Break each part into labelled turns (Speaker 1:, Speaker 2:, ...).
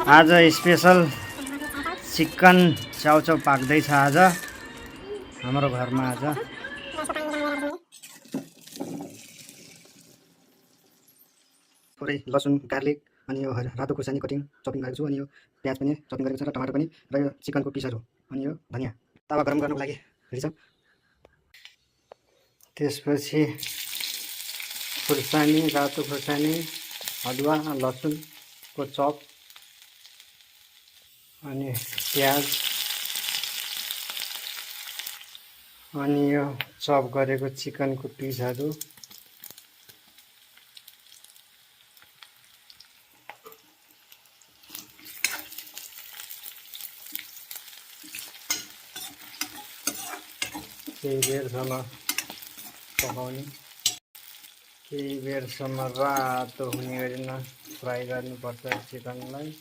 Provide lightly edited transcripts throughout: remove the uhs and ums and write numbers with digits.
Speaker 1: आज special chicken chow chow पाक्दैछ आज हाम्रो घरमा। आज थोरै लसुन गार्लिक अनि यो रातो खुर्सानी चपिङ गरेको छु, अनि यो प्याज पनि चपिङ गरेको छ र टमाटर पनि, र यो चिकनको पिसहरू, अनि यो धनिया। तावा गरम गर्नुको लागि रेडी छ। त्यसपछि खुर्सानी, रातो खुर्सानी, अदुवा, लसुनको चप, अनि प्याज, अनि यो चप गरेको चिकनको पिसहरू, केही बेरसम्म पकाउने, केही बेरसम्म रातो हुने गरिन फ्राई गर्नुपर्छ चिकनलाई।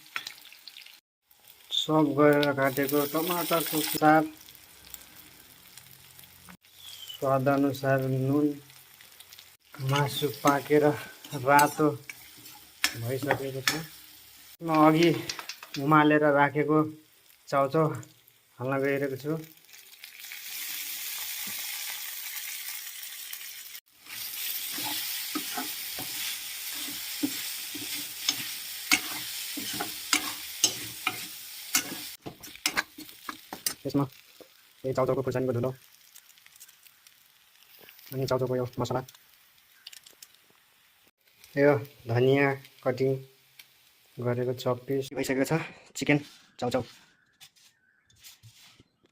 Speaker 1: सब गरेर काटेको टमाटरको साथ, स्वादअनुसार नुन। मासु पाकेर रातो भइसकेको छ। म अघि उमालेर राखेको चाउचाउ हाल्न गइरहेको छु। त्यसमा यही चाउचाउको खुर्सानीको धुलो, अनि चाउचाउको यो मसला, यो धनिया कटिङ गरेको चप पिस भइसकेको छ चिकन चाउचाउ।